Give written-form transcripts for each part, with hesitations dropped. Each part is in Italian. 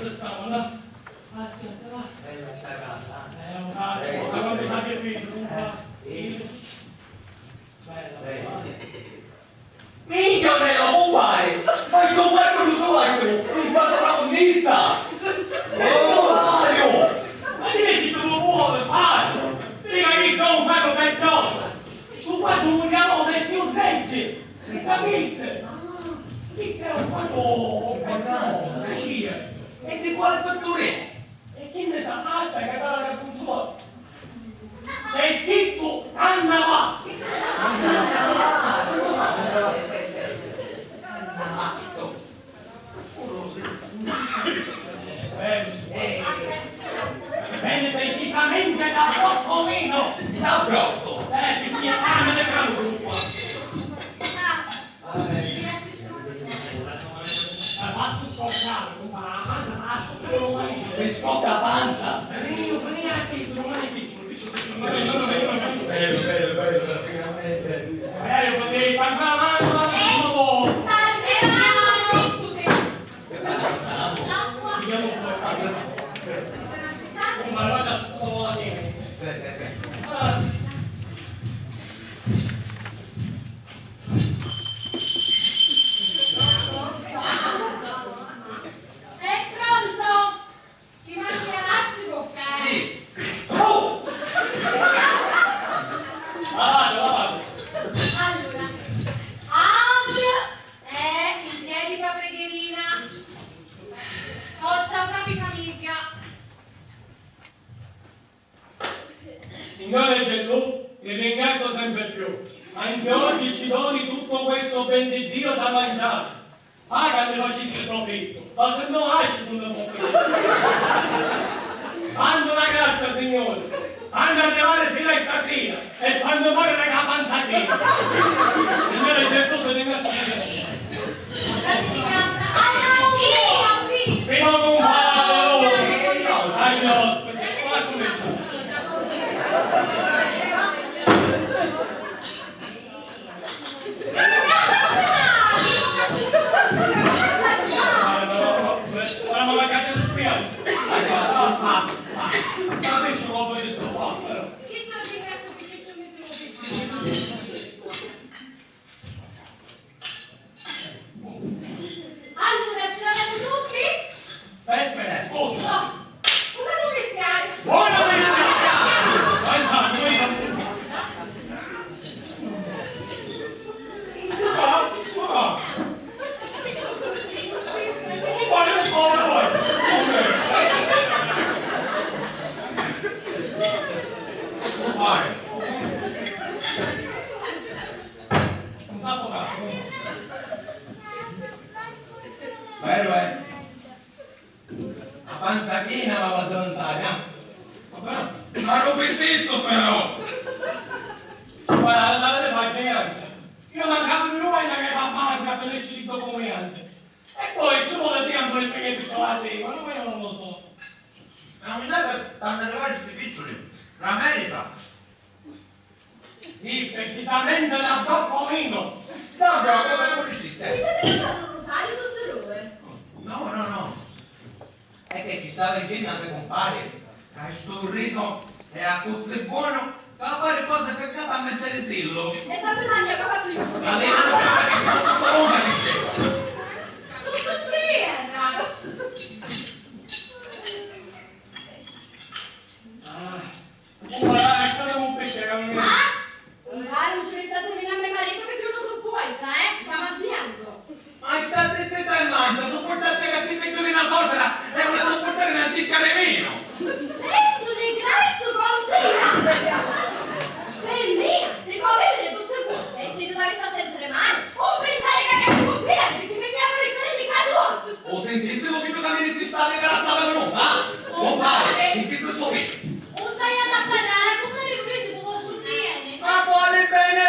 Aspettiamo, no? Aspetta, va. Bella sciagata. Un faccio, ma quando c'ha che figlio, non fa. Bella. Minchia me lo compare! Ma il suo guardo tutto questo! Un protagonista! Mario! Ma di ci sono buone, pazzo! Dica che sono un paio pezzoso! Su quanto vogliamo messi un legge! La pizza! Pizza è un paio pezzoso, decide! E di quale fattura è? E chi ne sa? Aspetta che parla del cunzumati! C'è scritto Cannavazzo! Viene precisamente da Broccolino! Da Brocco! Perché è pane di campo qua! Pazzo scordato, compare la panza, ma non mai c'è! Mi scocca la panza! Io farei anche se non mai piccolo, Bello, praticamente! magari potevi parlare la mano, ma guarda sotto la testa. È pronto? Ti manca l'elastico, ok? Sì! Vado. Allora, Aud è in piedi per pregherina. Forza una famiglia. Signore Gesù, ti ringrazio sempre più. Anche oggi ci doni tutto questo ben di Dio da mangiare. Paga ne facessi profitto, ma se no esci tu non puoi. Quando la grazia, Signore, quando arrivare fino a stasera e quando muore la panzatina. Signore Gesù, ti ringrazio sempre più. Prima con un palo! Qua cominciamo. Siamo la carta di spiaggia. Ma che ci vuole detto fare? Chi sta ringrazio perché ci ho messo allora, ce l'abbiamo tutti? Perfetto, tutto. No. Come rischiare? Buona Vero è? La panza piena ma va lontana. Ma rompetto però! guarda, l'avete pazienza. Io mancavo di nuovo e non mi fa manca per il scritto comuniante. E poi ci vuole tempo perché mi picciolati, ma io non lo so. Ma non deve tanto arrivare questi piccioli. L'America! Sì, precisamente da Broccolino. No, come non ci stai? Mi siete fatto un rosario tutte due? No. È che ci stava dicendo a te compare. Hai sto riso e a così buono che a fare cose per capo a mangiare sillo. E tanto la mia faccio io sto Ma lei non sapeva che sono una diceva. tutto terra. Guarda, è stato un pesce che mi... Non ci state venendo a mio marito perché io non so poeta, stiamo avviando. Ma state zitta e mangia, sopportate che si peggiori una suocera e una sopportare un'antica remeno. Penso di Cristo consiglia! Per mia, ti può vedere tutte cose, e se tu devi stare sempre male, o pensare che cazzo con piede, perché mi chiamo restare si caduto! O sentisse capito che mi si sta decarazzata non fa? Non pare, in che senso qui? Ho sbagliato a parlare, come riuscire si può sciupire? Ma quale bene,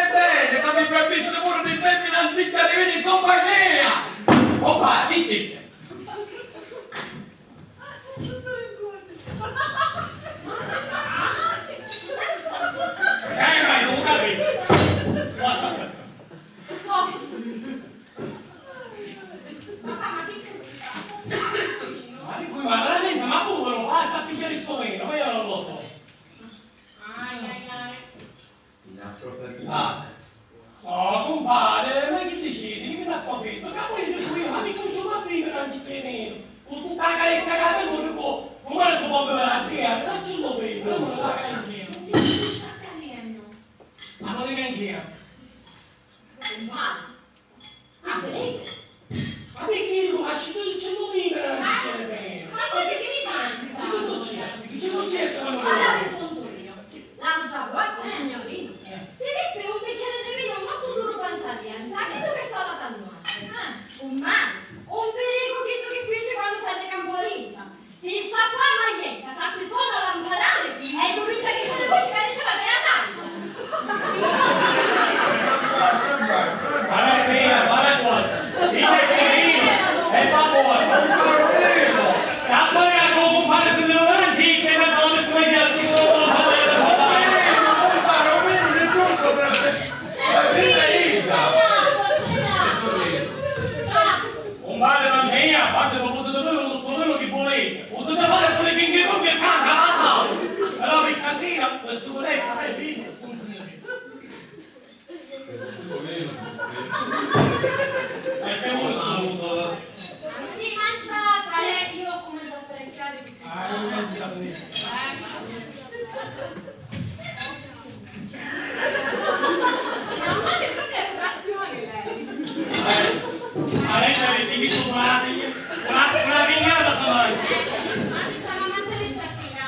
che mi capisce pure di femmina antica di venire in compagnia! O pare, in che senso? Vai, non capito. Basta aspetta. Papà, ma che così? Ma di cui sto meno, ma io non lo so. Ai ai ai. La proprietà. No, compadre, ma che dici? Dimmi un pochino, che poi di qui, ma mi cominciamo a vivere anche che meno. Con tutta la carezza che avevo, come si può bere la birra? Non ce lo vedo, non lo sa che ma non dica in chiaro. Ma vedete? Ma perché lo faccio? Non ce lo vivere anche che meno. Ma voi che mi fate? Che succede? Che ci succede quando lo Allora vedo? racconto io. L'hanno già vuoto, signorino. Si vede un bicchiere di vino molto duro panzaliente, anche tu che stava tannuando. Un mare, un perico che fece quando sei di Camporeggia. Si sciacquò la maglietta, si appizzò la lampadare e comincia a chiedere voce che diceva che era tanto. Guarda che mia, guarda cosa. Dice che vino è famoso. Capone a tuo compadre se ne va avanti, che non come si vede al sicuro non fa bene da fare. Compadre Compagnia, fate potete fare tutto quello che volete. Potete fare quelle finché non vi accanta, però questa sera, per sicurezza, fai vino, non si vede. Perché vuoi scusa? Sì, mangiate! Io ho cominciato a apparecchiare di più. Non mangiate lì. Mamma che proprio reputazione lei! Adesso avete visto una vignata stamattina. Ma diciamo mangiare stasera.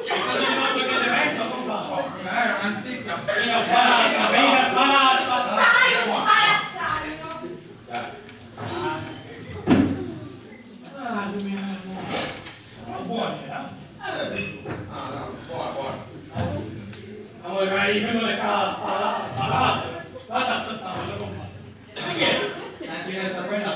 Pensate di non giocare di vento, compadre? È un'antica Appena sparata. Stai un sparazzano! Ah, buone, buona. Amore, vai, prendo le case, palazzo. Vada a saltare, compadre. Perché? Anche quella